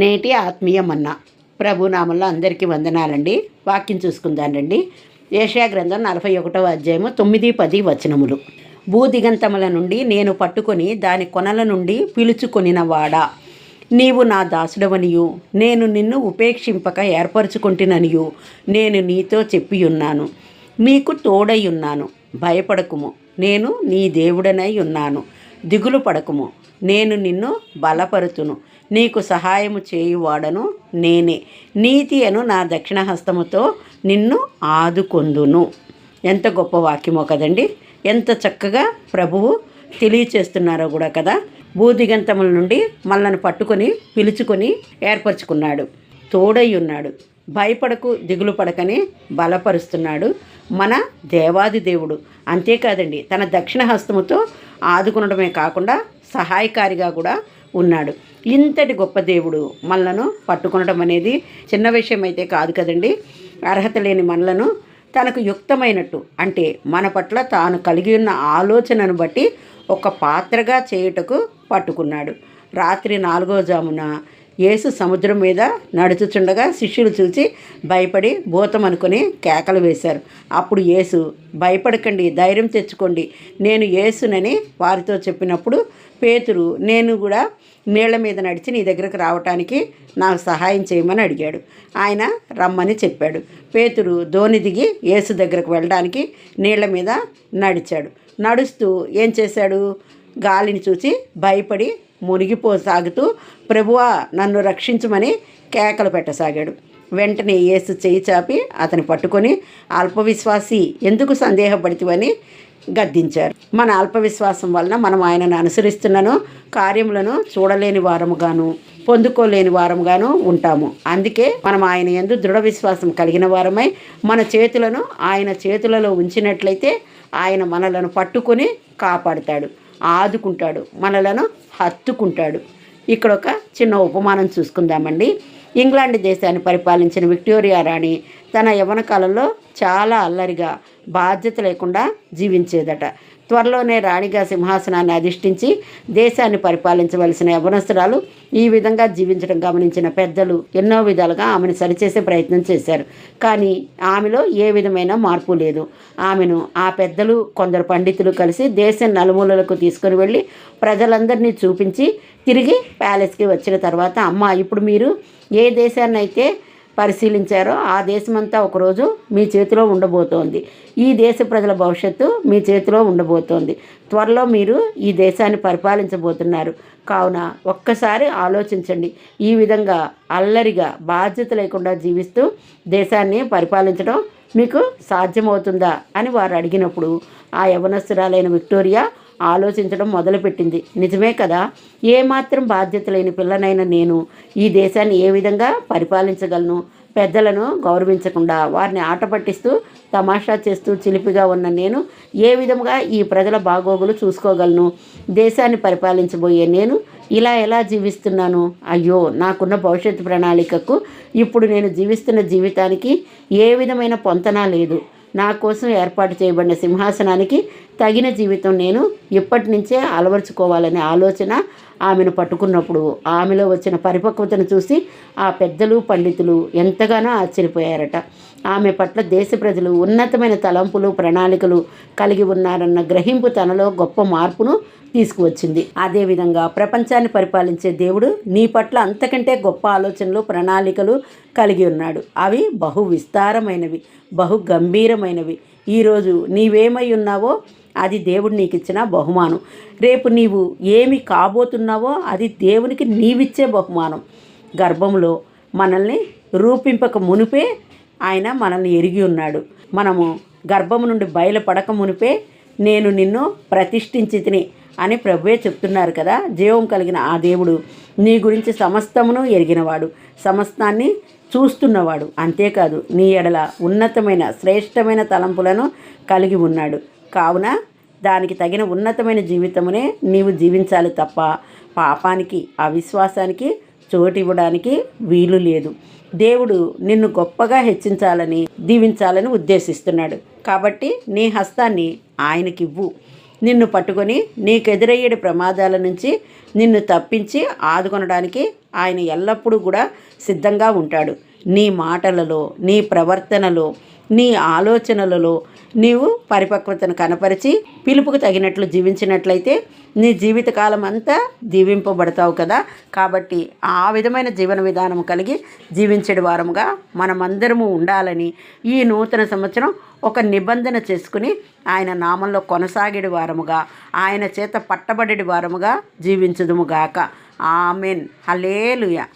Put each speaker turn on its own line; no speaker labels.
నేటి ఆత్మీయ మన్నా ప్రభునామంలో అందరికీ వందనాలండి. వాక్యం చూసుకుందానండి. యెషయా గ్రంథం 41వ అధ్యాయము 9-10 వచనములు. భూదిగంతముల నుండి నేను పట్టుకొని దాని కొనల నుండి పిలుచుకొనిన వాడా, నీవు నా దాసుడవనియు నేను నిన్ను ఉపేక్షింపక ఏర్పరచుకుంటుననియు నేను నీతో చెప్పియున్నాను. నీకు తోడై ఉన్నాను, భయపడకుము, నేను నీ దేవుడనై ఉన్నాను. దిగులు పడకుము, నేను నిన్ను బలపరుతును, నీకు సహాయము చేయువాడను నేనే. నీతి అను నా దక్షిణ హస్తముతో నిన్ను ఆదుకొందును. ఎంత గొప్ప వాక్యమో కదండి. ఎంత చక్కగా ప్రభువు తెలియచేస్తున్నారో కూడా కదా. భూదిగంతముల నుండి మనల్ని పట్టుకొని పిలుచుకొని ఏర్పరచుకున్నాడు, తోడై ఉన్నాడు. భయపడకు, దిగులు పడకని బలపరుస్తున్నాడు మన దేవాది దేవుడు. అంతేకాదండి, తన దక్షిణ హస్తముతో ఆదుకునడమే కాకుండా సహాయకారిగా కూడా ఉన్నాడు. ఇంతటి గొప్ప దేవుడు మనలను పట్టుకొనడం అనేది చిన్న విషయం అయితే కాదు కదండి. అర్హత లేని మనలను తనకు యుక్తమైనట్టు, అంటే మన పట్ల తాను కలిగి ఉన్న ఆలోచనను బట్టి ఒక పాత్రగా చేయుటకు పట్టుకున్నాడు. రాత్రి 4వ జామున యేసు సముద్రం మీద నడుచుచుండగా శిష్యులు చూసి భయపడి భూతం అనుకుని కేకలు వేశారు. అప్పుడు యేసు, భయపడకండి, ధైర్యం తెచ్చుకోండి, నేను యేసునని వారితో చెప్పినప్పుడు పేతురు, నేను కూడా నీళ్ల మీద నడిచి నీ దగ్గరకు రావటానికి నాకు సహాయం చేయమని అడిగాడు. ఆయన రమ్మని చెప్పాడు. పేతురు దోణి దిగి యేసు దగ్గరకు వెళ్ళడానికి నీళ్ల మీద నడిచాడు. నడుస్తూ ఏం చేశాడు? గాలిని చూసి భయపడి మునిగిపోసాగుతూ, ప్రభువా నన్ను రక్షించమని కేకలు పెట్టసాగాడు. వెంటనే యేసు చేయి చాపి అతని పట్టుకొని, అల్పవిశ్వాసి, ఎందుకు సందేహపడితివని గద్దించారు. మన అల్పవిశ్వాసం వలన మనం ఆయనను అనుసరిస్తున్నాను కార్యములను చూడలేని వారముగాను పొందుకోలేని వారముగాను ఉంటాము. అందుకే మనం ఆయన యందు దృఢ విశ్వాసం కలిగిన వారమై మన చేతులను ఆయన చేతులలో ఉంచినట్లయితే ఆయన మనలను పట్టుకొని కాపాడుతాడు, ఆదుకుంటాడు, మనలను హత్తుకుంటాడు. ఇక్కడ ఒక చిన్న ఉపమానం చూసుకుందామండి. ఇంగ్లాండ్ దేశాన్ని పరిపాలించిన విక్టోరియా రాణి తన యవ్వన కాలంలో చాలా అల్లరిగా, బాధ్యత లేకుండా జీవించేదట. త్వరలోనే రాణిగా సింహాసనాన్ని అధిష్ఠించి దేశాన్ని పరిపాలించవలసిన యవ్వనస్తురాలు ఈ విధంగా జీవించడం గమనించిన పెద్దలు ఎన్నో విధాలుగా ఆమెను సరిచేసే ప్రయత్నం చేశారు. కానీ ఆమెలో ఏ విధమైన మార్పు లేదు. ఆమెను ఆ పెద్దలు, కొందరు పండితులు కలిసి దేశం నలుమూలలకు తీసుకుని వెళ్ళి ప్రజలందరినీ చూపించి తిరిగి ప్యాలెస్కి వచ్చిన తర్వాత, అమ్మ, ఇప్పుడు మీరు ఏ దేశాన్ని అయితే పరిశీలించారో ఆ దేశమంతా ఒకరోజు మీ చేతిలో ఉండబోతోంది. ఈ దేశ ప్రజల భవిష్యత్తు మీ చేతిలో ఉండబోతోంది. త్వరలో మీరు ఈ దేశాన్ని పరిపాలించబోతున్నారు. కావున ఒక్కసారి ఆలోచించండి, ఈ విధంగా అల్లరిగా బాధ్యత లేకుండా జీవిస్తూ దేశాన్ని పరిపాలించడం మీకు సాధ్యమవుతుందా అని వారు అడిగినప్పుడు ఆ యవ్వనస్తురాలైన విక్టోరియా ఆలోచించడం మొదలుపెట్టింది. నిజమే కదా, ఏమాత్రం బాధ్యత లేని పిల్లనైన నేను ఈ దేశాన్ని ఏ విధంగా పరిపాలించగలను? పెద్దలను గౌరవించకుండా వారిని ఆట పట్టిస్తూ తమాషా చేస్తూ చిలిపిగా ఉన్న నేను ఏ విధంగా ఈ ప్రజల బాగోగులు చూసుకోగలను? దేశాన్ని పరిపాలించబోయే నేను ఇలా ఎలా జీవిస్తున్నాను? అయ్యో, నాకున్న భవిష్యత్తు ప్రణాళికకు, ఇప్పుడు నేను జీవిస్తున్న జీవితానికి ఏ విధమైన పొంతన లేదు. నా కోసం ఏర్పాటు చేయబడిన సింహాసనానికి తగిన జీవితం నేను ఇప్పటి నుంచే అలవర్చుకోవాలనే ఆలోచన ఆమెను పట్టుకున్నప్పుడు ఆమెలో వచ్చిన పరిపక్వతను చూసి ఆ పెద్దలు, పండితులు ఎంతగానో ఆశ్చర్యపోయారట. ఆమె పట్ల దేశ ప్రజలు ఉన్నతమైన తలంపులు, ప్రణాళికలు కలిగి ఉన్నారన్న గ్రహింపు తనలో గొప్ప మార్పును తీసుకువచ్చింది. అదేవిధంగా ప్రపంచాన్ని పరిపాలించే దేవుడు నీ పట్ల అంతకంటే గొప్ప ఆలోచనలు, ప్రణాళికలు కలిగి ఉన్నాడు. అవి బహు విస్తారమైనవి, బహు గంభీరమైనవి. ఈరోజు నీవేమై ఉన్నావో అది దేవుడు నీకు ఇచ్చిన బహుమానం. రేపు నీవు ఏమి కాబోతున్నావో అది దేవునికి నీవిచ్చే బహుమానం. గర్భంలో మనల్ని రూపింపక మునిపే ఆయన మనల్ని ఎరిగి ఉన్నాడు. మనము గర్భము నుండి బయలుపడక మునిపే నేను నిన్ను ప్రతిష్ఠించి తిని అని ప్రభువే చెప్తున్నారు కదా. జీవం కలిగిన ఆ దేవుడు నీ గురించి సమస్తమును ఎరిగినవాడు, సమస్తాన్ని చూస్తున్నవాడు. అంతేకాదు నీ ఎడల ఉన్నతమైన శ్రేష్టమైన తలంపులను కలిగి ఉన్నాడు. కావున దానికి తగిన ఉన్నతమైన జీవితమునే నీవు జీవించాలి తప్ప పాపానికి, అవిశ్వాసానికి చోటు ఇవ్వడానికి వీలు లేదు. దేవుడు నిన్ను గొప్పగా హెచ్చించాలని, దీవించాలని ఉద్దేశిస్తున్నాడు. కాబట్టి నీ హస్తాన్ని ఆయనకివ్వు. నిన్ను పట్టుకొని నీకెదురయ్యే ప్రమాదాల నుంచి నిన్ను తప్పించి ఆదుకొనడానికి ఆయన ఎల్లప్పుడూ కూడా సిద్ధంగా ఉంటాడు. నీ మాటలలో, నీ ప్రవర్తనలో, నీ ఆలోచనలలో నీవు పరిపక్వతను కనపరిచి పిలుపుకు తగినట్లు జీవించినట్లయితే నీ జీవితకాలం అంతా దీవింపబడతావు కదా. కాబట్టి ఆ విధమైన జీవన విధానం కలిగి జీవించే వారముగా మనమందరము ఉండాలని ఈ నూతన సంవత్సరం ఒక నిబంధన చేసుకుని ఆయన నామంలో కొనసాగేడి వారముగా, ఆయన చేత పట్టబడేడి వారముగా జీవించుదుముగాక. ఆమెన్. హల్లెలూయా.